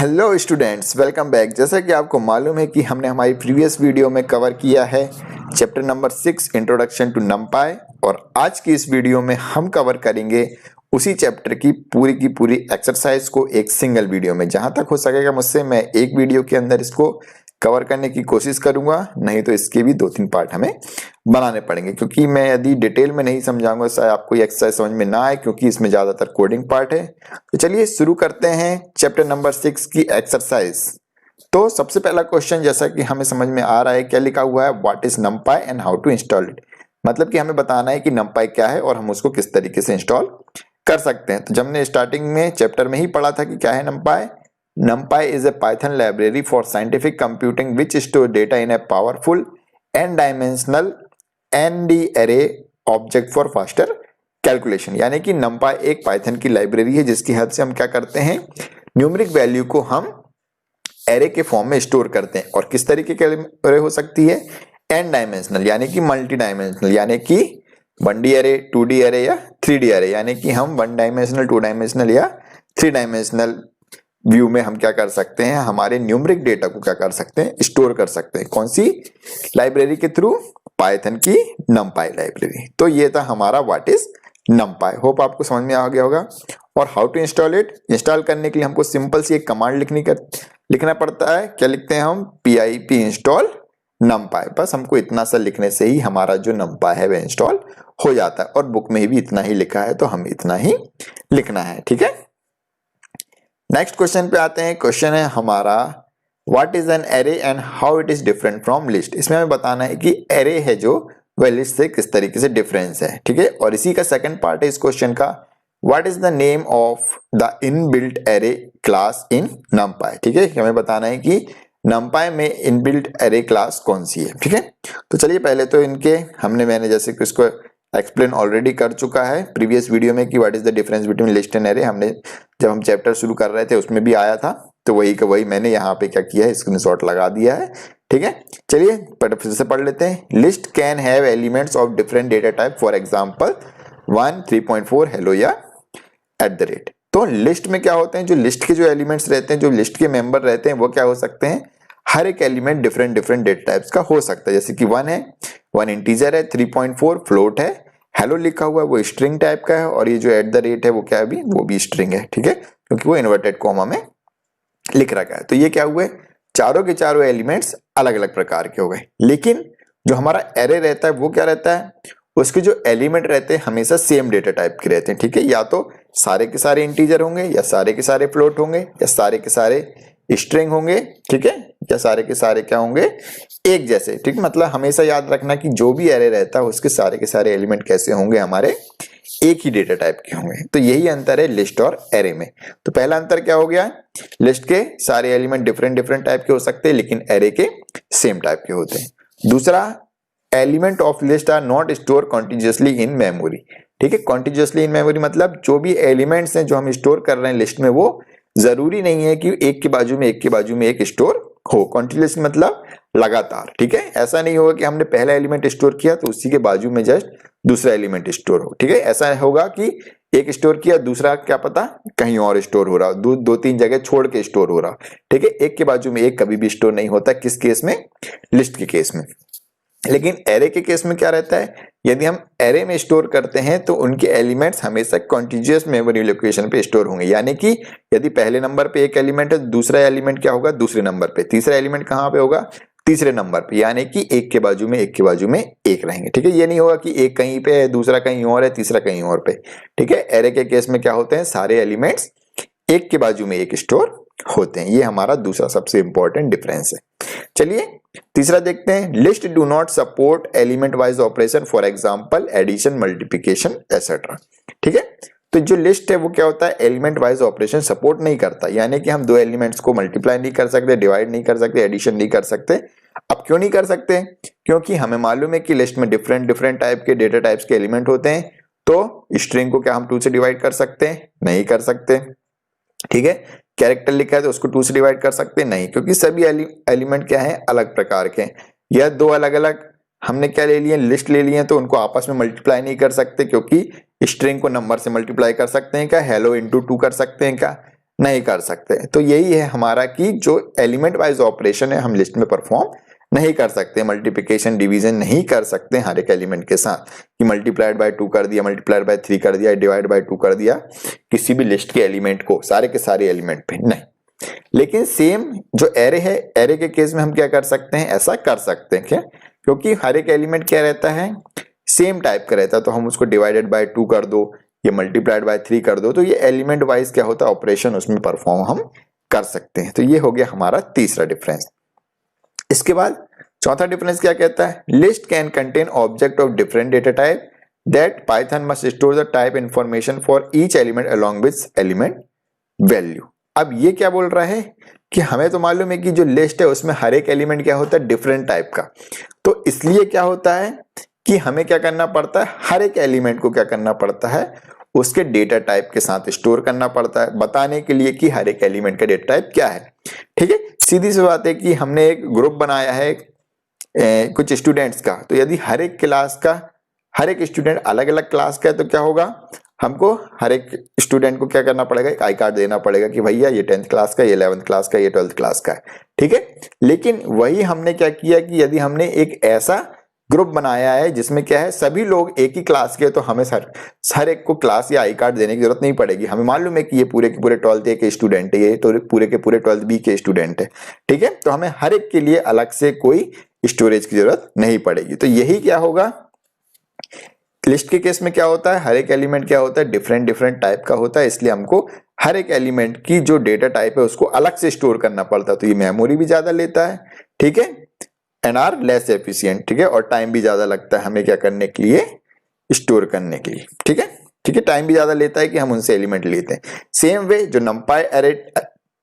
Hello students, welcome back. जैसा कि आपको मालूम है कि हमने हमारी प्रीवियस वीडियो में कवर किया है chapter number 6 introduction to NumPy, और आज की इस वीडियो में हम कवर करेंगे उसी चैप्टर की पूरी एक्सरसाइज को एक सिंगल वीडियो में। जहां तक हो सकेगा मुझसे मैं एक वीडियो के अंदर इसको कवर करने की कोशिश करूंगा, नहीं तो इसके भी 2-3 पार्ट हमें बनाने पड़ेंगे, क्योंकि मैं यदि डिटेल में नहीं समझाऊंगा शायद आपको ये एक्सरसाइज समझ में ना आए, क्योंकि इसमें ज्यादातर कोडिंग पार्ट है। तो चलिए शुरू करते हैं चैप्टर नंबर 6 की एक्सरसाइज। तो सबसे पहला क्वेश्चन, जैसा कि हमें समझ में आ रहा है, क्या लिखा हुआ है, what is NumPy and how to install it. मतलब कि हमें बताना है कि नंपाई क्या है और हम उसको किस तरीके से इंस्टॉल कर सकते हैं। तो जब हमने स्टार्टिंग में चैप्टर में ही पढ़ा था कि क्या है नंपाई। NumPy is a Python library for scientific computing which store data in a powerful n-dimensional ND array object for faster calculation। यानी कि NumPy एक Python की लाइब्रेरी है जिसकी हेल्प से हम क्या करते हैं, न्यूमेरिक वैल्यू को हम एरे के फॉर्म में स्टोर करते हैं। और किस तरीके की एरे हो सकती है, n डायमेंशनल यानी कि मल्टी डायमेंशनल, यानी कि 1D एरे, 2D एरे या 3D एरे। यानी कि हम 1 डायमेंशनल, 2 डायमेंशनल या 3 डायमेंशनल व्यू में हम क्या कर सकते हैं, हमारे न्यूमेरिक डेटा को क्या कर सकते हैं, स्टोर कर सकते हैं। कौन सी लाइब्रेरी के थ्रू, पाइथन की नंपाई लाइब्रेरी। तो ये था हमारा व्हाट इज नंपाई। होप आपको समझ में आ गया होगा। और how to install it, install करने के लिए हमको सिंपल सी एक कमांड लिखना पड़ता है। क्या लिखते हैं हम, pip इंस्टॉल नंपाई। बस हमको इतना सा लिखने से ही हमारा जो नंपाई है वह इंस्टॉल हो जाता है। और बुक में भी इतना ही लिखा है, तो हम इतना ही लिखना है, ठीक है। नेक्स्ट क्वेश्चन पे आते हैं। क्वेश्चन है हमारा, what is an array and how it is different from list. इसमें हमें बताना है कि एरे है जो वह लिस्ट से किस तरीके से डिफरेंस है, ठीक है। और इसी का सेकंड पार्ट है इस क्वेश्चन का, what is the name of the inbuilt array class in नंपाई। ठीक है, हमें बताना है कि नंपाई में इनबिल्ट एरे क्लास कौन सी है, ठीक है। तो चलिए पहले तो मैंने जैसे कि इसको एक्सप्लेन ऑलरेडी कर चुका है प्रीवियस वीडियो में कि what is the difference between list and array. हमने जब हम चैप्टर शुरू कर रहे थे उसमें भी आया था, तो वही मैंने यहाँ पे क्या किया है, स्क्रीनशॉट लगा दिया है, ठीक है। चलिए फिर से पढ़ लेते हैं। List can have elements of different data type, for example 1, 3.4, hello या @। तो लिस्ट में क्या होते हैं, जो लिस्ट के जो एलिमेंट्स रहते हैं, जो लिस्ट के मेंबर रहते हैं, वो क्या हो सकते हैं, हर एक एलिमेंट डिफरेंट डेटा टाइप्स का हो सकता है। जैसे कि 1 है, 1 इंटीजर है, 3.4 फ्लोट है, हेलो लिखा हुआ है वो स्ट्रिंग टाइप का है, और ये जो @ है वो क्या है, अभी वो भी स्ट्रिंग है, ठीक है, क्योंकि वो इन्वर्टेड कॉमा में लिख रखा है। तो ये क्या हुए, चारों के चारों एलिमेंट्स अलग अलग प्रकार के हो गए। लेकिन जो हमारा एरे रहता है वो क्या रहता है, उसके जो एलिमेंट रहते हैं हमेशा सेम डेटा टाइप के रहते हैं, ठीक है। या तो सारे के सारे इंटीजर होंगे, या सारे के सारे फ्लोट होंगे, या सारे के सारे स्ट्रिंग होंगे, ठीक है, या सारे के सारे क्या होंगे, एक जैसे, ठीक। मतलब हमेशा याद रखना कि जो भी एरे रहता है उसके सारे के सारे एलिमेंट कैसे होंगे, हमारे एक ही डेटा टाइप के होंगे। तो यही अंतर है लिस्ट और एरे में। तो पहला अंतर क्या हो गया, लिस्ट के सारे एलिमेंट डिफरेंट टाइप के हो सकते हैं, लेकिन एरे के सेम टाइप के होते हैं। दूसरा, element of list are not store continuously in memory, ठीक है। कॉन्टिन्यूअसली इन मेमोरी मतलब जो भी एलिमेंट्स हैं जो हम स्टोर कर रहे हैं लिस्ट में, वो जरूरी नहीं है कि एक के बाजू में एक स्टोर हो। कॉन्टिन्यूअसली मतलब लगातार, ठीक है। ऐसा नहीं होगा कि हमने पहला एलिमेंट स्टोर किया तो उसी के बाजू में जस्ट दूसरा एलिमेंट स्टोर हो, ठीक है। ऐसा होगा कि एक स्टोर किया, दूसरा क्या पता कहीं और स्टोर हो रहा, 2-3 जगह छोड़ के स्टोर हो रहा, ठीक है। एक के बाजू में एक कभी भी स्टोर नहीं होता, किस केस में, लिस्ट के केस में। लेकिन एरे के केस में क्या रहता है, यदि हम एरे में स्टोर करते हैं तो उनके एलिमेंट्स हमेशा कॉन्टिन्यूअस मेमोरी लोकेशन पे स्टोर होंगे। यानी कि यदि पहले नंबर पे एक एलिमेंट है, दूसरा एलिमेंट क्या होगा, दूसरे नंबर पे, तीसरा एलिमेंट कहाँ पे होगा, तीसरे नंबर पे। यानी कि एक के बाजू में एक रहेंगे, ठीक है। ये नहीं होगा कि एक कहीं पे है, दूसरा कहीं और है, तीसरा कहीं और पे, ठीक है। एरे के केस में क्या होते हैं, सारे एलिमेंट्स एक के बाजू में एक स्टोर होते हैं। ये हमारा दूसरा सबसे इंपॉर्टेंट डिफरेंस है। चलिए तीसरा देखते हैं, list do not support element wise operation, for example addition, multiplication etcetera, ठीक है। तो जो लिस्ट है वो क्या होता है, एलिमेंट वाइज ऑपरेशन सपोर्ट नहीं करता। यानी कि हम दो एलिमेंट्स को मल्टीप्लाई नहीं कर सकते, डिवाइड नहीं कर सकते, एडिशन नहीं कर सकते। अब क्यों नहीं कर सकते, क्योंकि हमें मालूम है कि लिस्ट में डिफरेंट टाइप के डेटा टाइप्स के एलिमेंट होते हैं। तो स्ट्रिंग को क्या हम 2 से डिवाइड कर सकते हैं, नहीं कर सकते, ठीक है। कैरेक्टर लिखा है तो उसको 2 से डिवाइड कर सकते हैं, नहीं, क्योंकि सभी एलिमेंट क्या है, अलग प्रकार के। या दो अलग अलग हमने क्या ले लिए, लिस्ट ले लिए, तो उनको आपस में मल्टीप्लाई नहीं कर सकते, क्योंकि स्ट्रिंग को नंबर से मल्टीप्लाई कर सकते हैं क्या, हेलो इंटू 2 कर सकते हैं क्या, नहीं कर सकते। तो यही है हमारा कि जो एलिमेंट वाइज ऑपरेशन है हम लिस्ट में परफॉर्म नहीं कर सकते, मल्टीप्लिकेशन डिवीजन नहीं कर सकते हर एक एलिमेंट के साथ कि मल्टीप्लाइड बाय 2 कर दिया, मल्टीप्लाइड बाय 3 कर दिया, डिवाइड बाय 2 कर दिया किसी भी लिस्ट के एलिमेंट को, सारे के सारे एलिमेंट पे नहीं। लेकिन सेम जो एरे है, एरे के केस में हम क्या कर सकते हैं, ऐसा कर सकते हैं क्या, क्योंकि हर एक एलिमेंट क्या रहता है, सेम टाइप का रहता है। तो हम उसको डिवाइडेड बाय 2 कर दो, ये मल्टीप्लाइड बाय 3 कर दो, तो ये एलिमेंट वाइज क्या होता है ऑपरेशन उसमें परफॉर्म हम कर सकते हैं। तो ये हो गया हमारा तीसरा डिफरेंस। इसके बाद चौथा डिफरेंस क्या कहता है, list can contain object of different data type that Python must store the type information for each element along with element value. अब ये क्या बोल रहा है कि हमें तो मालूम है कि जो लिस्ट है उसमें हर एक एलिमेंट क्या होता है, डिफरेंट टाइप का। तो इसलिए क्या होता है कि हमें क्या करना पड़ता है, हर एक एलिमेंट को क्या करना पड़ता है, उसके डेटा टाइप के साथ स्टोर करना पड़ता है, बताने के लिए कि हर एक एलिमेंट का डेटा टाइप क्या है। ठीक है, सीधी सी बात है कि हमने एक ग्रुप बनाया है कुछ स्टूडेंट्स का, तो यदि हर एक क्लास का हर एक स्टूडेंट अलग अलग क्लास का है तो क्या होगा, हमको हर एक स्टूडेंट को क्या करना पड़ेगा, एक आई कार्ड देना पड़ेगा कि भैया ये 10th क्लास का, ये 11th क्लास का, ये 12th क्लास का है। ठीक है, लेकिन वही हमने क्या किया कि यदि हमने एक ऐसा ग्रुप बनाया है जिसमें क्या है सभी लोग एक ही क्लास के, तो हमें हर एक को क्लास या आई कार्ड देने की जरूरत नहीं पड़ेगी। हमें मालूम है कि ये पूरे के पूरे 12th ए के स्टूडेंट है, ये तो पूरे के पूरे 12th बी के स्टूडेंट है। ठीक है, तो हमें हर एक के लिए अलग से कोई स्टोरेज की जरूरत नहीं पड़ेगी। तो यही क्या होगा, लिस्ट के केस में क्या होता है, हर एक एलिमेंट क्या होता है, डिफरेंट डिफरेंट टाइप का होता है, इसलिए हमको हर एक एलिमेंट की जो डेटा टाइप है उसको अलग से स्टोर करना पड़ता है। तो ये मेमोरी भी ज्यादा लेता है, ठीक है, एंड आर लेस एफिशिएंट, ठीक है, और टाइम भी ज्यादा लगता है हमें क्या करने के लिए, स्टोर करने के लिए। ठीक है, ठीक है, टाइम भी ज्यादा लेता है कि हम उनसे एलिमेंट लेते हैं। सेम वे जो numpy array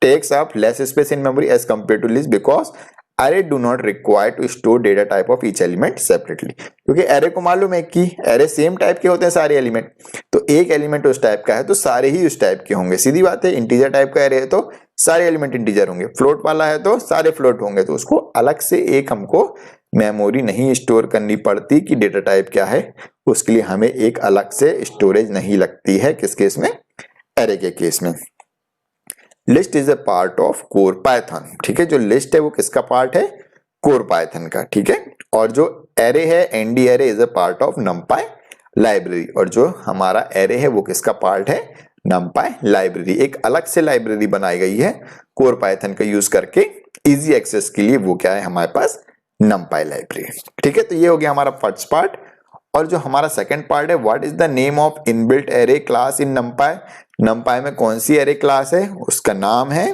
takes up less space in memory as compared to list because array do not require to store data type of each element separately। क्योंकि array को मालूम है कि array सेम टाइप के होते हैं सारे एलिमेंट, तो एक एलिमेंट उस टाइप का है तो सारे ही उस टाइप के होंगे। सीधी बात है, इंटीजर टाइप का array है तो सारे एलिमेंट इंटीजर होंगे, फ्लोट वाला है तो सारे फ्लोट होंगे, तो उसको अलग से एक हमको मेमोरी नहीं स्टोर करनी पड़ती कि डेटा टाइप क्या है, उसके लिए हमें एक अलग से स्टोरेज नहीं लगती है। किस केस में, array के केस में। List is a part of core Python, ठीक है, जो लिस्ट है वो किसका पार्ट है, कोर पाइथन का। ठीक है, और जो एरे है ND array is a part of numpy library, और जो हमारा एरे है वो किसका पार्ट है, numpy लाइब्रेरी। एक अलग से लाइब्रेरी बनाई गई है कोर पाइथन का यूज करके इजी एक्सेस के लिए, वो क्या है हमारे पास, numpy लाइब्रेरी। ठीक है, तो ये हो गया हमारा फर्स्ट पार्ट। और जो हमारा सेकंड पार्ट है, what is the name of inbuilt array class in numpy। numpy में कौन सी एरे क्लास है, उसका नाम है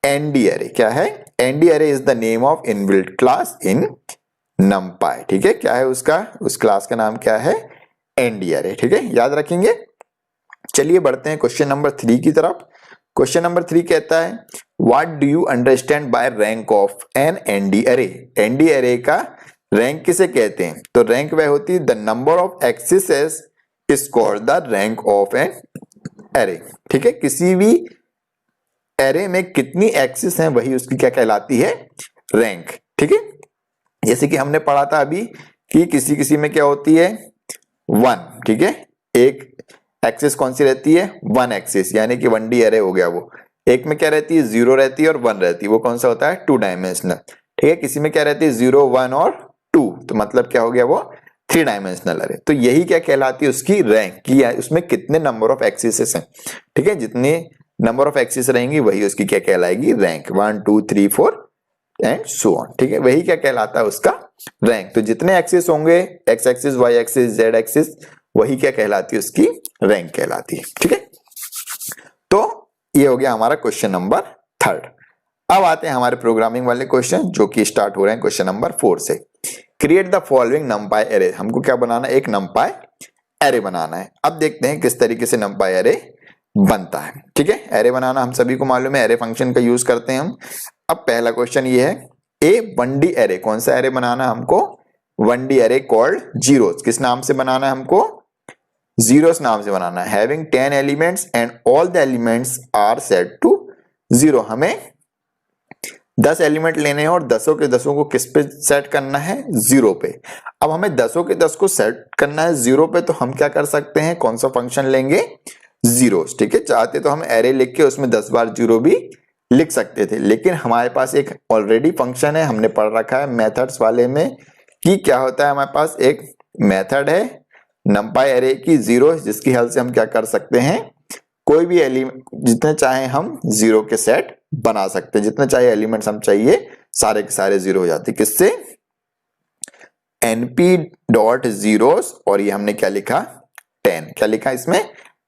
एनडी एरे। क्या है, ND array is the name of inbuilt class in numpy। ठीक है, क्या है उसका, उस क्लास का नाम क्या है, एनडी एरे। ठीक है, याद रखेंगे। चलिए बढ़ते हैं क्वेश्चन नंबर 3 की तरफ। क्वेश्चन नंबर 3 कहता है, what do you understand by rank of an ND array. ND array का रैंक किसे कहते हैं, तो रैंक वह होती है the number of axes is called the rank of an array. ठीक है, किसी भी एरे में कितनी एक्सेस हैं वही उसकी क्या कहलाती है, रैंक। ठीक है, जैसे कि हमने पढ़ा था अभी कि किसी किसी में क्या होती है, 1। ठीक है, एक एक्सेस कौन सी रहती है, 1 एक्सेस, यानी कि 1D एरे हो गया वो। एक में क्या रहती है, 0 रहती है और 1 रहती है, वो कौन सा होता है, 2 डायमेंशनल। ठीक है, किसी में क्या रहती है, 0, 1 और 2, तो मतलब क्या हो गया वो 3 डायमेंशनल एरे। तो यही क्या कहलाती है उसकी रैंक, की उसमें कितने नंबर ऑफ एक्सेस हैं। ठीक है, जितने नंबर ऑफ एक्सेस रहेंगी वही उसकी क्या कहलाएगी, रैंक। 1 2 3 4 and so on. ठीक है, वही क्या कहलाता है उसका रैंक। तो जितने एक्सेस होंगे, X axis, Y axis, Z axis, वही क्या कहलाती है उसकी रैंक कहलाती है। ठीक है, तो ये हो गया हमारा क्वेश्चन नंबर 3। अब आते हैं हमारे प्रोग्रामिंग वाले क्वेश्चन, जो कि स्टार्ट हो रहे हैं क्वेश्चन नंबर 4 से। Create the following numpy array. हमको क्या बनाना है, एक numpy एरे बनाना है। अब देखते हैं किस तरीके से numpy एरे बनता है। ठीक है, एरे बनाना हम सभी को मालूम है, एरे फंक्शन का यूज करते हैं हम। अब पहला क्वेश्चन ये है, ए 1D एरे, कौन सा एरे बनाना है हमको, 1D एरे कॉल्ड जीरोस। किस नाम से बनाना है हमको, जीरोस नाम से बनाना है। Having 10 elements and all the elements are set to 0। हमें 10 एलिमेंट लेने हैं और 10 के 10 को किस पे सेट करना है, 0 पे। अब हमें 10 के 10 को सेट करना है 0 पे, तो हम क्या कर सकते हैं, कौन सा फंक्शन लेंगे, जीरोस। ठीक है, चाहते तो हम एरे लिख के उसमें 10 बार जीरो भी लिख सकते थे, लेकिन हमारे पास एक ऑलरेडी फंक्शन है, हमने पढ़ रखा है मेथड्स वाले में कि क्या होता है। हमारे पास एक मेथड है numpy एरे की जीरो, जिसकी हेल्प से हम क्या कर सकते हैं, कोई भी एलिमेंट जितने चाहे हम जीरो के सेट बना सकते हैं, जितने चाहे एलिमेंट्स हम चाहिए सारे के सारे जीरो हो जाते। किससे, np डॉट जीरोस, और ये हमने क्या लिखा 10, क्या लिखा इसमें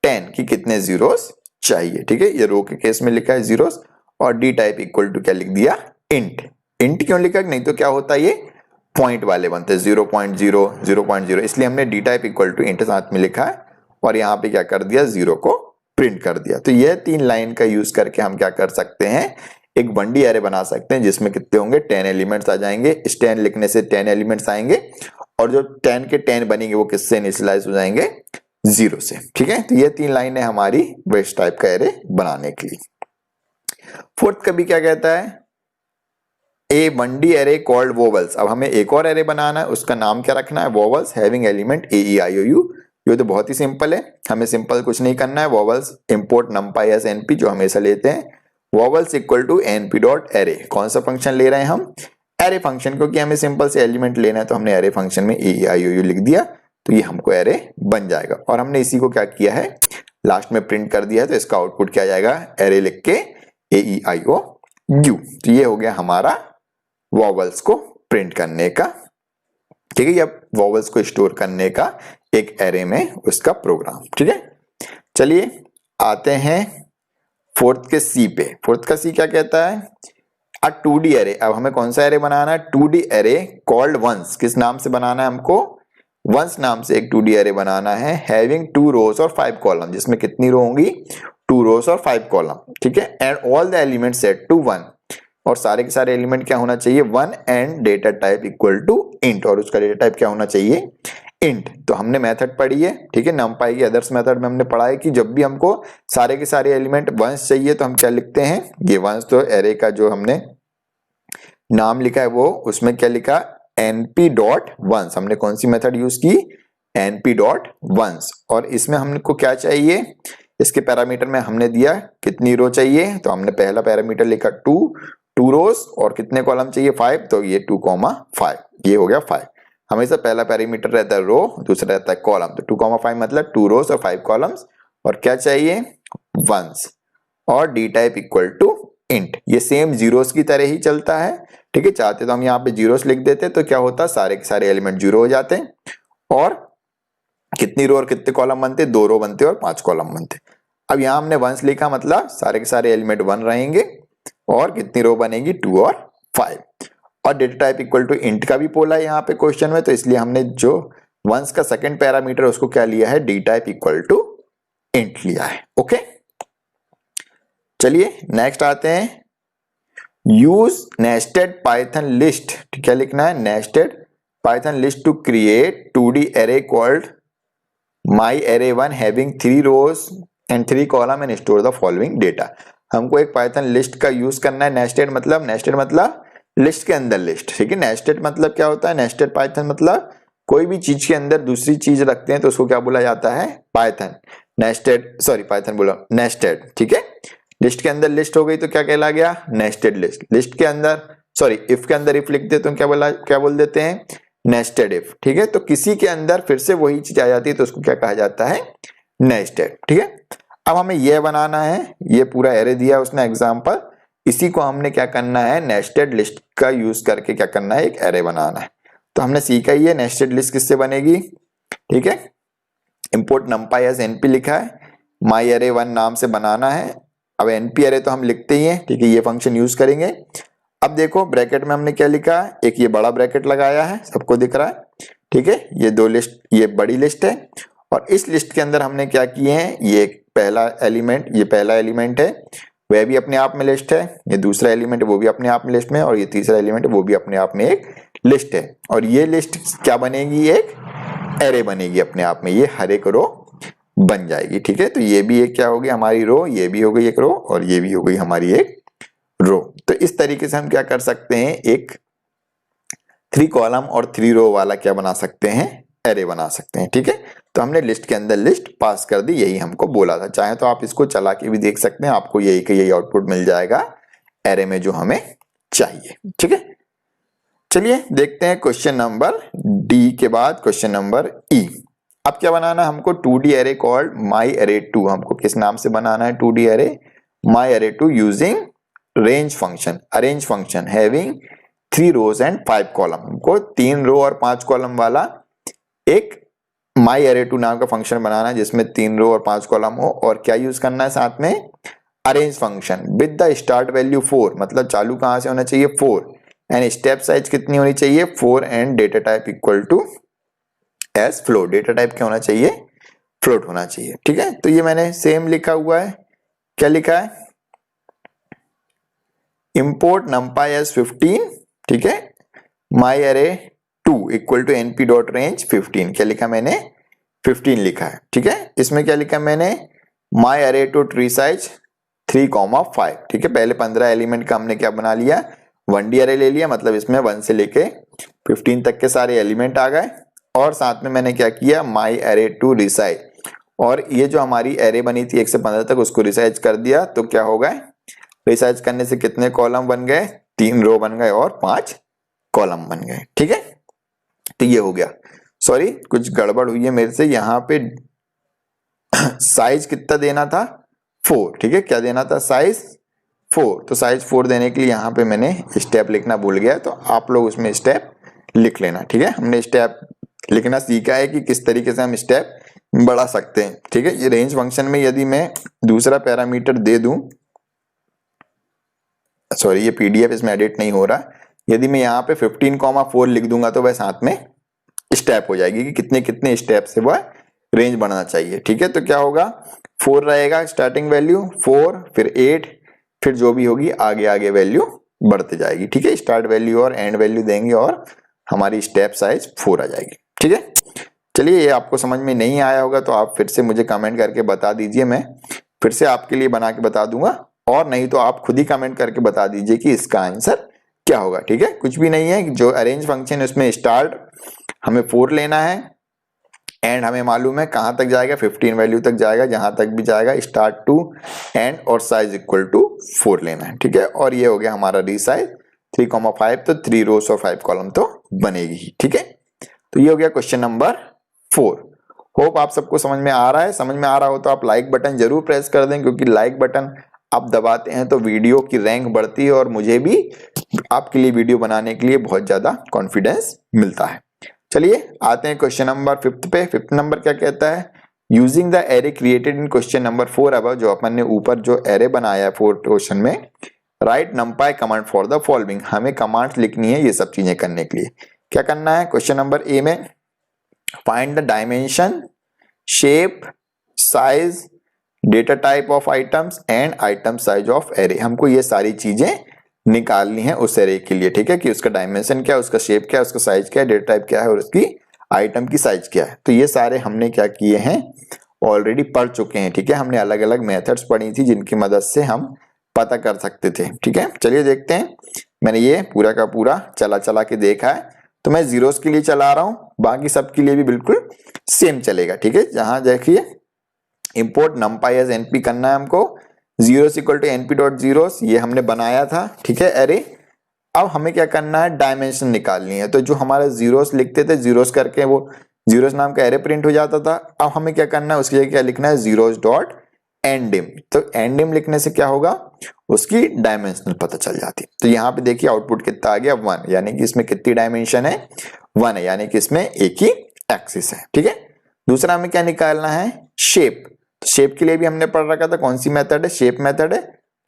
10 कि कितने जीरोस चाहिए। ठीक है, ये रो के केस में लिखा है जीरोस, और डी टाइप इक्वल टू क्या लिख दिया इंट। इंट क्यों लिखा, नहीं तो क्या होता है ये पॉइंट वाले बनते हैं 0.0 0.0, इसलिए हमने dtype equal to int साथ में लिखा है और यहाँ पे क्या कर दिया जीरो को प्रिंट कर दिया। तो यह 3 लाइन का यूज करके हम क्या कर सकते हैं, एक 1D एरे बना सकते हैं जिसमें कितने होंगे 10 एलिमेंट्स आ जाएंगे। इस 10 लिखने से 10 एलिमेंट्स आएंगे और जो 10 के 10 बनेंगे वो किससे इनिशियलाइज हो जाएंगे, जीरो से। ठीक है, तो ये 3 लाइन है हमारी वेस्ट टाइप का एरे बनाने के लिए। फोर्थ कभी क्या कहता है, ए 1D एरे कॉल्ड वोवल्स। अब हमें एक और एरे बनाना है, उसका नाम क्या रखना है, vowels having element A E I O U. ये तो बहुत ही सिंपल है, हमें सिंपल कुछ नहीं करना है। Vowels import numpy as NP जो हमेशा लेते हैं, vowels equal to NP dot array. कौन सा फंक्शन ले रहे हैं हम, एरे फंक्शन, क्योंकि हमें सिंपल से एलिमेंट लेना है तो हमने एरे फंक्शन में ए ई आई ओ यू लिख दिया, तो ये हमको एरे बन जाएगा। और हमने इसी को क्या किया है, लास्ट में प्रिंट कर दिया है, तो इसका आउटपुट क्या जाएगा, एरे लिख के ए ई आई ओ यू। तो ये हो गया हमारा वोवल्स को प्रिंट करने का। ठीक है, अब वोवल्स को स्टोर करने का एक एरे में उसका प्रोग्राम। ठीक है, चलिए आते हैं फोर्थ के सी पे। फोर्थ का सी क्या कहता है, अ 2D एरे। अब हमें कौन सा एरे बनाना है, 2D एरे कॉल्ड वंस। किस नाम से बनाना है हमको, वंस नाम से एक 2D एरे बनाना है, हैविंग 2 रोज और 5 कॉलम, जिसमें कितनी रो होंगी 2 रोज और 5 कॉलम। ठीक है, and all the element set to 1, और सारे के सारे एलिमेंट क्या होना चाहिए 1, and data type equal to int, और उसका डेटा टाइप क्या होना चाहिए इंट। तो हमने मेथड पढ़ी है। ठीक है, numpy की अदर्स मेथड में हमने पढ़ा है कि जब भी हमको सारे के सारे एलिमेंट वंस चाहिए तो हम क्या लिखते हैं, ये वंस, तो एरे का जो हमने नाम लिखा है वो, उसमें क्या लिखा np डॉट वंस। हमने कौन सी मेथड यूज की, np डॉट वंस। और इसमें हमको क्या चाहिए, इसके पैरामीटर में हमने दिया कितनी रो चाहिए, तो हमने पहला पैरामीटर लिखा 2 रोज, और कितने कॉलम चाहिए 5, तो ये 2,5, ये हो गया 5। हमेशा पहला पैरामीटर रहता है रो, दूसरा रहता है कॉलम, तो 2,5 मतलब 2 रोज और 5 कॉलम्स, और क्या चाहिए वंस, और dtype equal to int. ये सेम जीरोस की तरह ही चलता है। ठीक है, चाहते तो हम यहाँ पे जीरोस लिख देते तो क्या होता, सारे के सारे एलिमेंट जीरो हो जाते, और कितनी रो और कितने कॉलम बनते, 2 रो बनते और 5 कॉलम बनते। अब यहाँ हमने वंस लिखा, मतलब सारे के सारे एलिमेंट 1 रहेंगे, और कितनी रो बनेगी 2 और 5, और data type equal to int का भी बोला है यहाँ पे क्वेश्चन में, तो इसलिए हमने जो वंस का सेकंड पैरामीटर उसको क्या लिया है, dtype equal to int लिया है। ओके, चलिए नेक्स्ट आते हैं, यूज नेस्टेड पाइथन लिस्ट। क्या लिखना है, nested Python list to create 2D array called my array 1 having 3 rows and 3 column and store the following data. हमको एक पाइथन लिस्ट का यूज करना है। नेस्टेड मतलब लिस्ट के अंदर लिस्ट। ठीक है, नेस्टेड मतलब क्या होता है, नेस्टेड पाइथन मतलब कोई भी चीज के अंदर दूसरी चीज रखते हैं तो उसको क्या बोला जाता है, पाइथन। नेस्टेड, सॉरी पाइथन बोला, नेस्टेड। ठीक है, लिस्ट के अंदर लिस्ट हो गई तो क्या कहला गया, नेस्टेड लिस्ट। लिस्ट के अंदर, सॉरी इफ के अंदर इफ लिख दे तो क्या बोल देते हैं, नेस्टेड इफ। ठीक है, तो किसी के अंदर फिर से वही चीज आ जाती है तो उसको क्या कहा जाता है, नेस्टेड। ठीक है, अब हमें यह बनाना है, ये पूरा एरे दिया उसने एग्जांपल, इसी को हमने क्या करना है, नेस्टेड लिस्ट का यूज करके क्या करना है, एक एरे बनाना है। तो हमने सीखा ही है नेस्टेड लिस्ट किससे बनेगी। ठीक है, इंपोर्ट numpy एस एनपी लिखा है, माई एरे 1 नाम से बनाना है। अब एनपी एरे तो हम लिखते ही हैं। ठीक है, ये फंक्शन यूज करेंगे। अब देखो ब्रैकेट में हमने क्या लिखा है, एक ये बड़ा ब्रैकेट लगाया है, सबको दिख रहा है। ठीक है, ये 2 लिस्ट, ये बड़ी लिस्ट है, और इस लिस्ट के अंदर हमने क्या किए हैं, ये पहला एलिमेंट, ये पहला एलिमेंट है वह भी अपने आप में लिस्ट है, ये दूसरा एलिमेंट है वो भी अपने आप में लिस्ट में, और ये तीसरा एलिमेंट है वो भी अपने आप में एक लिस्ट है। और ये लिस्ट क्या बनेगी, एक एरे बनेगी अपने आप में, ये हर एक रो बन जाएगी। ठीक है, तो ये भी एक क्या होगी हमारी रो, ये भी हो गई एक रो, और ये भी हो गई हमारी एक रो। तो इस तरीके से हम क्या कर सकते हैं, एक 3 कॉलम और 3 रो वाला क्या बना सकते हैं, एरे बना सकते हैं। ठीक है, तो हमने लिस्ट के अंदर लिस्ट पास कर दी, यही हमको बोला था। चाहे तो आप इसको चला के भी देख सकते हैं, आपको यही का यही आउटपुट मिल जाएगा एरे में जो हमें चाहिए। ठीक है, चलिए देखते हैं क्वेश्चन नंबर डी के बाद क्वेश्चन नंबर ई। अब क्या बनाना है हमको, 2D array called my array 2। हमको किस नाम से बनाना है 2D array, my array 2 using range function, arange function having 3 rows and 5 column. हमको 3 रो और 5 कॉलम वाला एक माई एरे 2 नाम का फंक्शन बनाना है जिसमें 3 रो और 5 कॉलम हो, और क्या यूज करना है साथ में, arrange function with the start value 4, मतलब चालू कहां से होना चाहिए 4, एंड स्टेप साइज कितनी होनी चाहिए 4, and data type equal to as float. Data type क्या होना चाहिए, फ्लोट होना चाहिए। ठीक है, तो ये मैंने सेम लिखा हुआ है, क्या लिखा है, इंपोर्ट numpy as 15। ठीक है, my array 2 equal to np dot range 15। क्या लिखा मैंने, 15 लिखा है। ठीक है, इसमें क्या लिखा मैंने, my array two tree size 3,5। ठीक है, पहले 15 एलिमेंट का हमने क्या बना लिया, 1D एरे ले लिया, मतलब इसमें 1 से लेके 15 तक के सारे एलिमेंट आ गए। और साथ में मैंने क्या किया, माई एरे टू रिसाइज, और ये जो हमारी एरे बनी थी 1 से 15 तक, उसको रिसाइज कर दिया। तो क्या हो गए, रिसाइज करने से कितने कॉलम बन गए, 3 रो बन गए और 5 कॉलम बन गए। ठीक है, तो ये हो गया। सॉरी, कुछ गड़बड़ हुई है मेरे से, यहाँ पे साइज कितना देना था 4। ठीक है, क्या देना था, साइज 4। तो साइज 4 देने के लिए यहाँ पे मैंने स्टेप लिखना भूल गया, तो आप लोग उसमें स्टेप लिख लेना। ठीक है, हमने स्टेप लिखना सीखा है कि किस तरीके से हम स्टेप बढ़ा सकते हैं। ठीक है, ये रेंज फंक्शन में यदि मैं दूसरा पैरामीटर दे दूं, सॉरी ये पीडीएफ इसमें एडिट नहीं हो रहा, यदि मैं यहाँ पे 15,4 लिख दूंगा तो वह साथ में स्टेप हो जाएगी कि कितने कितने स्टेप से वह रेंज बढ़ना चाहिए। ठीक है, तो क्या होगा, 4 रहेगा स्टार्टिंग वैल्यू, 4 फिर 8, फिर जो भी होगी आगे आगे वैल्यू बढ़ते जाएगी। ठीक है, स्टार्ट वैल्यू और एंड वैल्यू देंगे और हमारी स्टेप साइज 4 आ जाएगी। ठीक है, चलिए ये आपको समझ में नहीं आया होगा तो आप फिर से मुझे कमेंट करके बता दीजिए, मैं फिर से आपके लिए बना के बता दूंगा, और नहीं तो आप खुद ही कमेंट करके बता दीजिए कि इसका आंसर क्या होगा। ठीक है, कुछ भी नहीं है, जो अरेंज फंक्शन है उसमें स्टार्ट हमें 4 लेना है, एंड हमें मालूम है कहां तक जाएगा, 15 वैल्यू तक जाएगा, जहां तक भी जाएगा स्टार्ट टू एंड, और साइज इक्वल टू 4 लेना है। ठीक है, और ये हो गया हमारा रीसाइज 3,5, तो 3 रोज और 5 कॉलम तो बनेगी ही। ठीक है, तो ये हो गया क्वेश्चन नंबर 4। होप आप सबको समझ में आ रहा है। समझ में आ रहा हो तो आप लाइक बटन जरूर प्रेस कर दें, क्योंकि लाइक बटन आप दबाते हैं तो वीडियो की रैंक बढ़ती है और मुझे भी आपके लिए वीडियो बनाने के लिए बहुत ज्यादा कॉन्फिडेंस मिलता है। चलिए आते हैं क्वेश्चन नंबर 5 पे। 5 नंबर क्या कहता है, using the array created in question number 4 above, जो अपन ने ऊपर जो एरे बनाया है 4 क्वेश्चन में, right numpy command for the following. हमें कमांड्स लिखनी है ये सब चीजें करने के लिए। क्या करना है, क्वेश्चन नंबर ए में find the dimension, shape, size, data type of items and item size of array. हमको ये सारी चीजें निकालनी है उस एरे के लिए। ठीक है, कि उसका डायमेंशन क्या है, उसका शेप क्या है, उसका साइज क्या है, डेटा टाइप क्या है, और उसकी आइटम की साइज क्या है। तो ये सारे हमने क्या किए हैं, ऑलरेडी पढ़ चुके हैं। ठीक है, हमने अलग अलग मेथड्स पढ़ी थी जिनकी मदद से हम पता कर सकते थे। ठीक है, चलिए देखते हैं। मैंने ये पूरा का पूरा चला चला के देखा है, तो मैं जीरोस के लिए चला रहा हूं, बाकी सब के लिए भी बिल्कुल सेम चलेगा। ठीक है, जहां देखिए इंपोर्ट numpy as np करना है हमको, zeros equal to np dot zeros, ये हमने बनाया था। ठीक है, एरे। अब हमें क्या करना है, डायमेंशन निकालनी है। तो जो हमारे जीरोस लिखते थे, जीरोस करके वो जीरोस नाम का एरे प्रिंट हो जाता था। अब हमें क्या करना है, उसकी जगह क्या लिखना है, जीरोस डॉट एंडिम। तो एंडिम लिखने से क्या होगा, उसकी डायमेंशनल पता चल जाती। तो यहाँ पे देखिए आउटपुट कितना आ गया, 1, यानी कि इसमें कितनी डायमेंशन है, 1 है, यानी कि इसमें एक ही एक्सिस है। ठीक है, दूसरा हमें क्या निकालना है, शेप। तो शेप के लिए भी हमने पढ़ रखा था, कौन सी मेथड है, शेप मेथड है।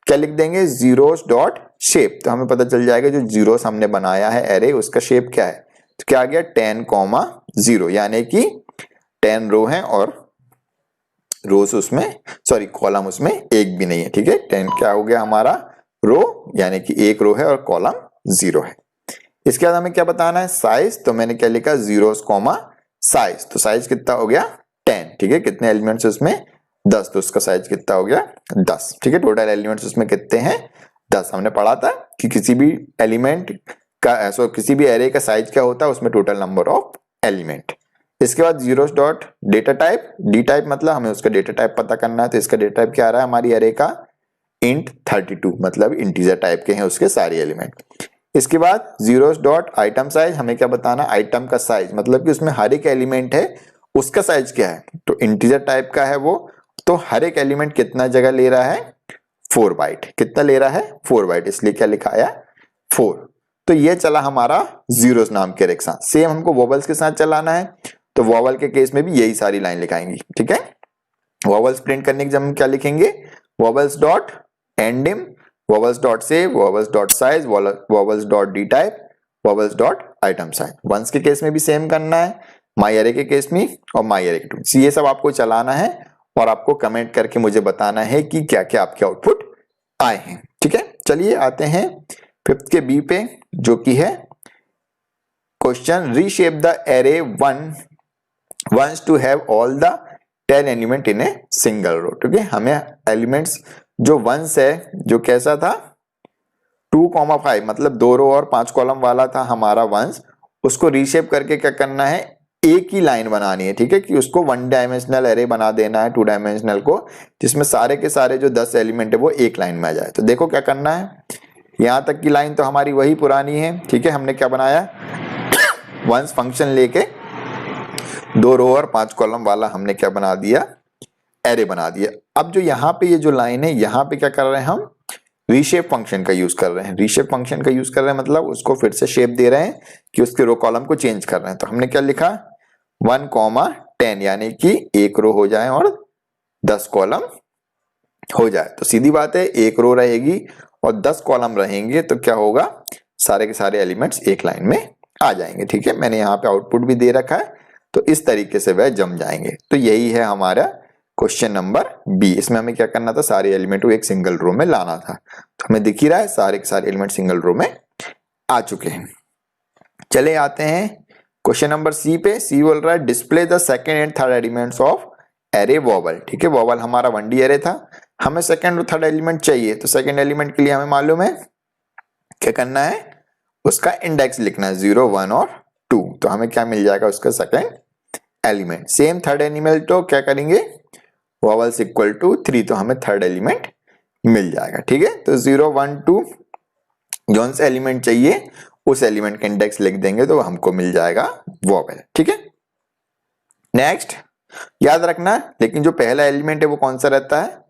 क्या लिख देंगे, जीरोस डॉट शेप। तो हमें पता चल जाएगा जो जीरोस हमने बनाया है एरे, उसका शेप क्या है। तो क्या आ गया, 10,0, यानी कि 10 रो है और रोज उसमें, सॉरी कॉलम उसमें एक भी नहीं है। ठीक है, 10 क्या हो गया हमारा, रो, यानी कि एक रो है और कॉलम 0 है। इसके बाद हमें क्या बताना है, साइज। तो मैंने क्या लिखा, जीरोस कॉमा साइज। तो साइज कितना हो गया, 10। ठीक है, कितने एलिमेंट्स उसमें, 10, तो उसका साइज कितना हो गया, 10। ठीक है, टोटल एलिमेंट्स उसमें कितने हैं, 10। हमने पढ़ा था कि किसी भी एलिमेंट का, किसी भी एरे का साइज क्या होता है, उसमें टोटल नंबर ऑफ एलिमेंट। इसके बाद zeros dot data type, D type मतलब हमें उसका डेटा टाइप पता करना है, तो इसका डेटा टाइप क्या आ रहा है हमारी अरे का int 32, मतलब इंटीजर टाइप के हैं उसके सारे एलिमेंट। इसके बाद जीरोस डॉट आइटम साइज, हमें क्या बताना, आइटम का साइज मतलब कि उसमें हर एक एलिमेंट है उसका साइज क्या है, तो इंटीजर टाइप का है वो, तो हर एक एलिमेंट कितना जगह ले रहा है 4 बाइट, कितना ले रहा है 4 बाइट, इसलिए क्या लिखा आया 4। तो ये चला हमारा जीरोस नाम के अरे के साथ। सेम हमको वोवल्स के साथ चलाना है, तो वोवल के केस में भी यही सारी लाइन लिखाएंगी, ठीक है। वोवल्स प्रिंट करने के जब हम क्या लिखेंगे, vowels dot ndim, vowels dot shape, vowels dot size, vowels dot dtype, vowels dot item size. Ones के केस में भी सेम करना है, माई अरे के केस में और माई अरे के टू, ये सब आपको चलाना है और आपको कमेंट करके मुझे बताना है कि क्या क्या आपके आउटपुट आए हैं, ठीक है। चलिए आते हैं 5th के बी पे, जो कि है question reshape the array one wants to have all the 10 element in a single row, ठीक है। हमें एलिमेंट्स जो वंस है, जो कैसा था 2,5 मतलब 2 रो और 5 कॉलम वाला था हमारा वंस, उसको रीशेप करके क्या करना है, एक ही लाइन बनानी है, ठीक है, कि उसको 1 डायमेंशनल एरे बना देना है 2 डायमेंशनल को, जिसमें सारे के सारे जो 10 एलिमेंट है वो एक लाइन में आ जाए। तो देखो क्या करना है, यहां तक की लाइन तो हमारी वही पुरानी है, ठीक है। हमने क्या बनाया, वंस फंक्शन लेके 2 रो और 5 कॉलम वाला हमने क्या बना दिया, एरे बना दिया। अब जो यहाँ पे ये जो लाइन है, यहाँ पे क्या कर रहे हैं हम, रीशेप फंक्शन का यूज कर रहे हैं। रीशेप फंक्शन का यूज कर रहे हैं मतलब उसको फिर से शेप दे रहे हैं कि उसके रो कॉलम को चेंज कर रहे हैं। तो हमने क्या लिखा 1,10 यानी कि एक रो हो जाए और 10 कॉलम हो जाए। तो सीधी बात है, एक रो रहेगी और 10 कॉलम रहेंगे, तो क्या होगा, सारे के सारे एलिमेंट्स एक लाइन में आ जाएंगे, ठीक है। मैंने यहाँ पे आउटपुट भी दे रखा है, तो इस तरीके से वह जम जाएंगे। तो यही है हमारा क्वेश्चन नंबर बी। इसमें हमें क्या करना था, सारे एलिमेंट को एक सिंगल रो में लाना था। तो हमें दिख ही रहा है सारे के सारे एलिमेंट सिंगल रो में आ चुके हैं। चले आते हैं क्वेश्चन नंबर सी पे। सी बोल रहा है display the second and third elements of array vowel, ठीक है। वोवल हमारा 1D एरे था, हमें सेकंड और थर्ड एलिमेंट चाहिए, तो सेकंड एलिमेंट के लिए हमें मालूम है क्या करना है, उसका इंडेक्स लिखना है 0, 1 और 2। तो हमें क्या मिल जाएगा, उसका second element. Same third element तो क्या करेंगे, वोवल्स इक्वल टू 3, तो हमें थर्ड एलिमेंट मिल जाएगा, ठीक है। तो 0, 1, 2 जोन से एलिमेंट चाहिए उस एलिमेंट का इंडेक्स लिख देंगे तो हमको मिल जाएगा वोवेल, ठीक है। नेक्स्ट याद रखना, लेकिन जो पहला एलिमेंट है वो कौन सा रहता है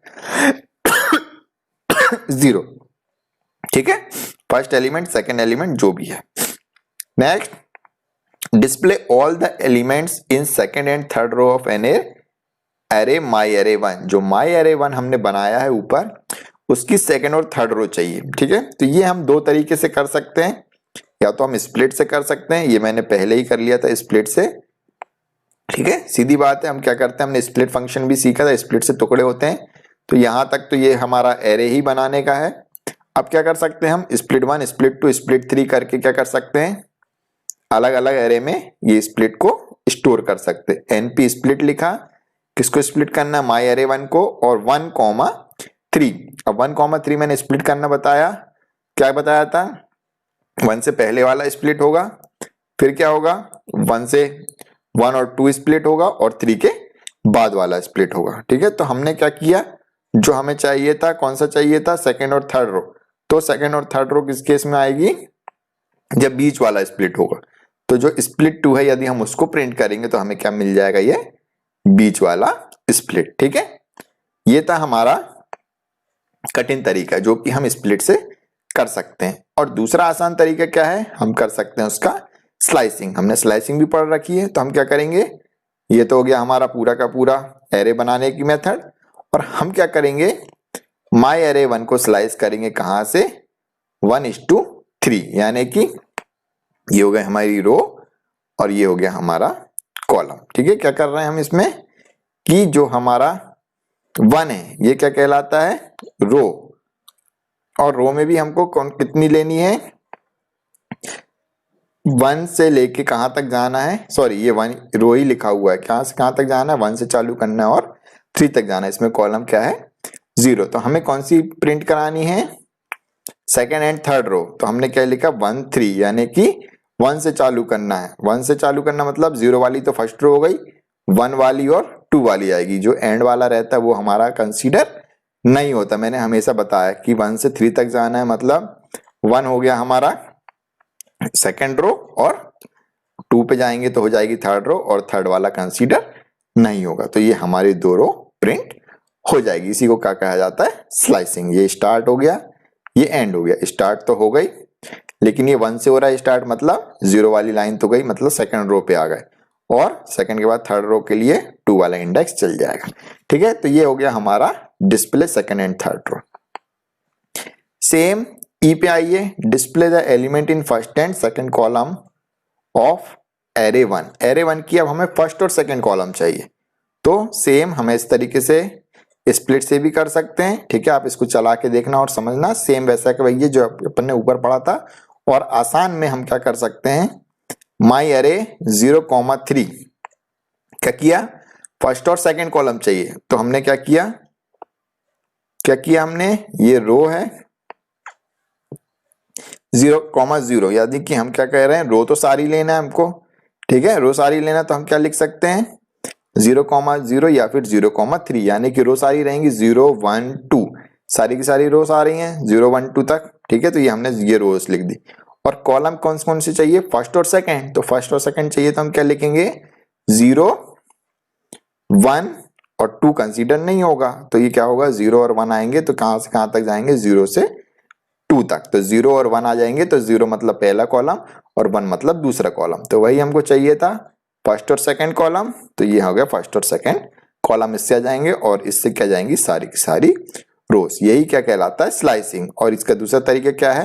0, ठीक है। फर्स्ट एलिमेंट, सेकंड एलिमेंट जो भी है। Next display all the elements in second and third row of an array my array one. जो माई एरे वन हमने बनाया है ऊपर, उसकी सेकंड और थर्ड रो चाहिए, ठीक है। तो ये हम दो तरीके से कर सकते हैं, या तो हम स्प्लिट से कर सकते हैं, ये मैंने पहले ही कर लिया था स्प्लिट से, ठीक है। सीधी बात है, हम क्या करते हैं, हमने स्प्लिट फंक्शन भी सीखा था, स्प्लिट से टुकड़े होते हैं। तो यहां तक तो ये हमारा एरे ही बनाने का है। अब क्या कर सकते हैं, हम स्प्लिट 1, स्प्लिट 2, स्प्लिट 3 करके क्या कर सकते हैं, अलग अलग एरे में ये स्प्लिट को स्टोर कर सकते हैं। एनपी स्प्लिट लिखा, किसको स्प्लिट करना है, माई एरे 1 को, और 1,3। अब 1,3 मैंने स्प्लिट करना बताया, क्या बताया था, 1 से पहले वाला स्प्लिट होगा, फिर क्या होगा 1 से 1 और 2 स्प्लिट होगा, और 3 के बाद वाला स्प्लिट होगा, ठीक है। तो हमने क्या किया, जो हमें चाहिए था, कौन सा चाहिए था, सेकंड और थर्ड रो। तो सेकंड और थर्ड रो किस केस में आएगी, जब बीच वाला स्प्लिट होगा। तो जो स्प्लिट 2 है, यदि हम उसको प्रिंट करेंगे तो हमें क्या मिल जाएगा, ये बीच वाला स्प्लिट, ठीक है। ये था हमारा कठिन तरीका जो कि हम स्प्लिट से कर सकते हैं। और दूसरा आसान तरीका क्या है, हम कर सकते हैं उसका स्लाइसिंग। हमने स्लाइसिंग भी पढ़ रखी है, तो हम क्या करेंगे, ये तो हो गया हमारा पूरा का पूरा एरे बनाने की मेथड। और हम क्या करेंगे, माई एरे 1 को स्लाइस करेंगे कहां से, 1:3, यानी कि ये हो गया हमारी रो और ये हो गया हमारा कॉलम, ठीक है। क्या कर रहे हैं हम इसमें, कि जो हमारा 1 है ये क्या कहलाता है, रो, और रो में भी हमको कौन कितनी लेनी है, 1 से लेके कहां तक जाना है, सॉरी ये 1 रो ही लिखा हुआ है, कहां से कहां तक जाना है, 1 से चालू करना है और 3 तक जाना है। इसमें कॉलम क्या है 0। तो हमें कौन सी प्रिंट करानी है, सेकंड एंड थर्ड रो। तो हमने क्या लिखा 1, 3, यानी कि 1 से चालू करना है। 1 से चालू करना मतलब 0 वाली तो फर्स्ट रो हो गई, 1 वाली और 2 वाली आएगी। जो एंड वाला रहता है वो हमारा कंसीडर नहीं होता। मैंने हमेशा बताया कि 1 से 3 तक जाना है, मतलब 1 हो गया हमारा सेकेंड रो, और 2 पे जाएंगे तो हो जाएगी थर्ड रो, और थर्ड वाला कंसीडर नहीं होगा। तो ये हमारी 2 रो प्रिंट हो जाएगी। इसी को क्या कहा जाता है? स्लाइसिंग। ये स्टार्ट हो गया, ये एंड हो गया। स्टार्ट तो हो गई, लेकिन ये 1 से हो रहा है स्टार्ट, मतलब 0 वाली लाइन तो गई, मतलब सेकंड रो पे आ गए, और सेकंड के बाद थर्ड रो के लिए 2 वाला इंडेक्स चल जाएगा। ठीक है, तो ये हो गया हमारा display second and third row. Same ई पे आइए, display the element in first and second column of array 1। Array 1 की अब हमें फर्स्ट और सेकंड कॉलम चाहिए, तो सेम हमें इस तरीके से स्प्लिट से भी कर सकते हैं। ठीक है, आप इसको चला के देखना और समझना, सेम वैसा कि भैया जो अपन ने ऊपर पढ़ा था। और आसान में हम क्या कर सकते हैं, माई अरे 0,3 क्या किया, फर्स्ट और सेकंड कॉलम चाहिए, तो हमने क्या किया हमने, ये रो है 0,0, यानी कि हम क्या कह रहे हैं, रो तो सारी लेना है हमको। ठीक है, रो सारी लेना, तो हम क्या लिख सकते हैं 0,0 या फिर 0,3, यानी कि रो सारी रहेंगी 0, 1, 2, सारी की सारी रोस आ रही हैं 0, 1, 2 तक। ठीक है, तो ये हमने ये रोस लिख दी। और कॉलम कौन कौन से चाहिए, फर्स्ट और सेकंड, तो फर्स्ट और सेकंड चाहिए तो हम क्या लिखेंगे 0, 1 और 2 कंसीडर नहीं होगा, तो ये क्या होगा 0 और 1 आएंगे, तो कहां से कहां तक जाएंगे 0 से 2 तक, तो 0 और 1 आ जाएंगे, तो 0 मतलब पहला कॉलम और 1 मतलब दूसरा कॉलम, तो वही हमको चाहिए था फर्स्ट और सेकंड कॉलम। तो ये हो गया फर्स्ट और सेकंड कॉलम, इससे आ जाएंगे, और इससे क्या जाएंगी सारी की सारी रोज। यही क्या कहलाता है स्लाइसिंग। और इसका दूसरा तरीका क्या है,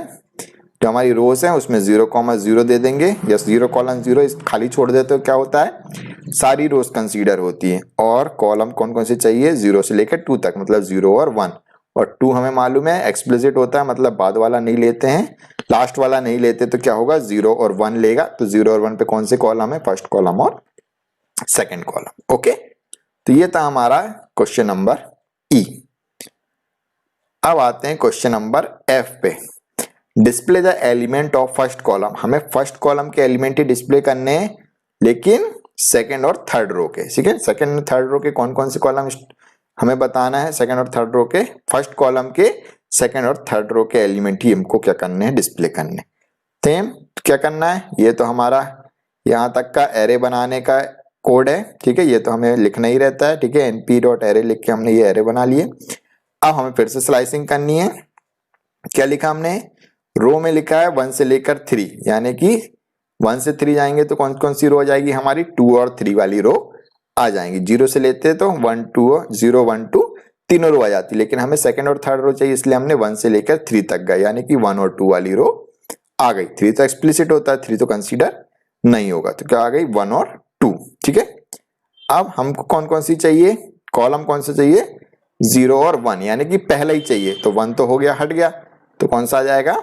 जो हमारी रोज है उसमें 0,0 दे देंगे, या 0,0 खाली छोड़ देते, तो क्या होता है सारी रोज कंसीडर होती है। और कॉलम कौन कौन से चाहिए, 0 से लेकर 2 तक, मतलब 0 और 1, और 2 हमें मालूम है एक्सप्लिसिट होता है, मतलब बाद वाला नहीं लेते हैं, लास्ट वाला नहीं लेते, तो क्या होगा 0 और 1 लेगा। तो 0 और 1 पे कौन से कॉलम है, फर्स्ट कॉलम और सेकंड कॉलम। ओके, तो ये था हमारा क्वेश्चन नंबर ई। अब आते हैं क्वेश्चन नंबर एफ पे, display the element of first column. हमें फर्स्ट कॉलम के एलिमेंट ही डिस्प्ले करने हैं, लेकिन सेकंड और थर्ड रो के। ठीक है, सेकंड और थर्ड रो के कौन कौन से कॉलम हमें बताना है, सेकंड और थर्ड रो के, फर्स्ट कॉलम के सेकंड और थर्ड रो के एलिमेंट ही हमको क्या करने हैं, डिस्प्ले करने। सेम क्या करना है, ये तो हमारा यहां तक का एरे बनाने का कोड है। ठीक है, ये तो हमें लिखना ही रहता है। ठीक है, np.array लिख के हमने ये एरे बना लिए। अब हमें फिर से स्लाइसिंग करनी है। क्या लिखा हमने, रो में लिखा है 1 से लेकर 3, यानी कि 1 से 3 जाएंगे तो कौन कौन सी रो आ जाएगी हमारी, 2 और 3 वाली रो आ जाएंगी। 0 से लेते तो 1, 2, 0, 1, 2 तीनों रो आ जाती, लेकिन हमें सेकंड और थर्ड रो चाहिए, इसलिए हमने 1 से लेकर 3 तक गए, यानी कि 1 और 2 वाली रो आ गई। 3 तो एक्सप्लिसिट होता है, 3 तो कंसीडर नहीं होगा, तो क्या आ गई 1 और 2। ठीक है, अब हमको कौन कौन सी चाहिए, कॉलम कौन सा चाहिए, 0 और 1, यानी कि पहला ही चाहिए, तो 1 तो हो गया हट गया, तो कौन सा आ जाएगा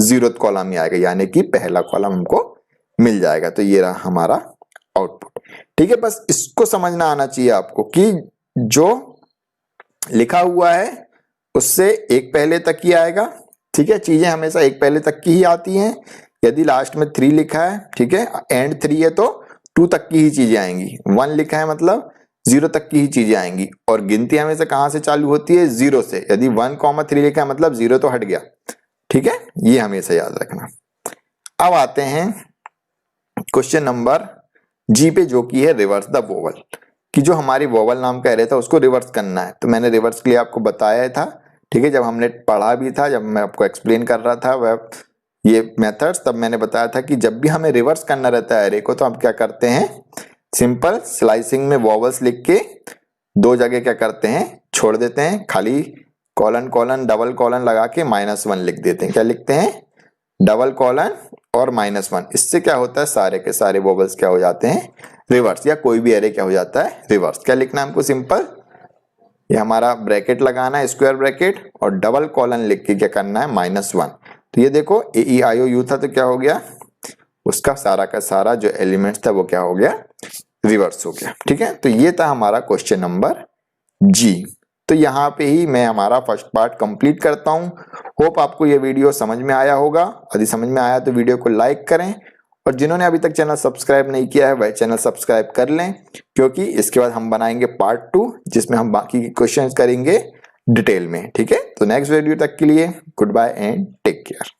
0th कॉलम ही आएगा, यानी कि पहला कॉलम हमको मिल जाएगा। तो ये रहा हमारा आउटपुट। ठीक है, बस इसको समझना आना चाहिए आपको कि जो लिखा हुआ है उससे एक पहले तक ही आएगा। ठीक है, चीजें हमेशा एक पहले तक की ही आती हैं। यदि लास्ट में 3 लिखा है, ठीक है, एंड 3 है, तो 2 तक की ही चीजें आएंगी। 1 लिखा है मतलब 0 तक की ही चीजें आएंगी। और गिनती हमेशा कहां से चालू होती है, 0 से। यदि 1,3 लिखा है मतलब 0 तो हट गया। ठीक है, ये हमेशा याद रखना। अब आते हैं क्वेश्चन नंबर जी पे, जो कि है रिवर्स द वोवल, कि जो हमारी वोवल नाम का एरे था उसको रिवर्स करना है। तो मैंने रिवर्स के लिए आपको बताया था। ठीक है, जब हमने पढ़ा भी था, जब मैं आपको एक्सप्लेन कर रहा था वह ये मेथड्स, तब मैंने बताया था कि जब भी हमें रिवर्स करना रहता है एरे को, तो हम क्या करते हैं, सिंपल स्लाइसिंग में वोवल्स लिख के 2 जगह क्या करते हैं, छोड़ देते हैं, खाली कॉलन कॉलन डबल कॉलन लगा के -1 लिख देते हैं। क्या लिखते हैं, डबल कॉलन और -1। इससे क्या होता है, सारे के सारे वोवल्स क्या हो जाते हैं, रिवर्स, या कोई भी एरे क्या हो जाता है, रिवर्स। क्या लिखना है हमको, सिंपल ये हमारा ब्रैकेट लगाना है, स्क्वायर ब्रैकेट, और डबल कॉलन लिख के क्या करना है, -1। तो ये देखो AEIOU था, तो क्या हो गया, उसका सारा का सारा जो एलिमेंट्स था वो क्या हो गया, रिवर्स हो गया। ठीक है, तो ये था हमारा क्वेश्चन नंबर जी। तो यहाँ पे ही मैं हमारा फर्स्ट पार्ट कंप्लीट करता हूँ। होप आपको ये वीडियो समझ में आया होगा। यदि समझ में आया तो वीडियो को लाइक करें और जिन्होंने अभी तक चैनल सब्सक्राइब नहीं किया है वह चैनल सब्सक्राइब कर लें, क्योंकि इसके बाद हम बनाएंगे पार्ट 2 जिसमें हम बाकी के क्वेश्चंस करेंगे डिटेल में। ठीक है, तो नेक्स्ट वीडियो तक के लिए good bye and take care.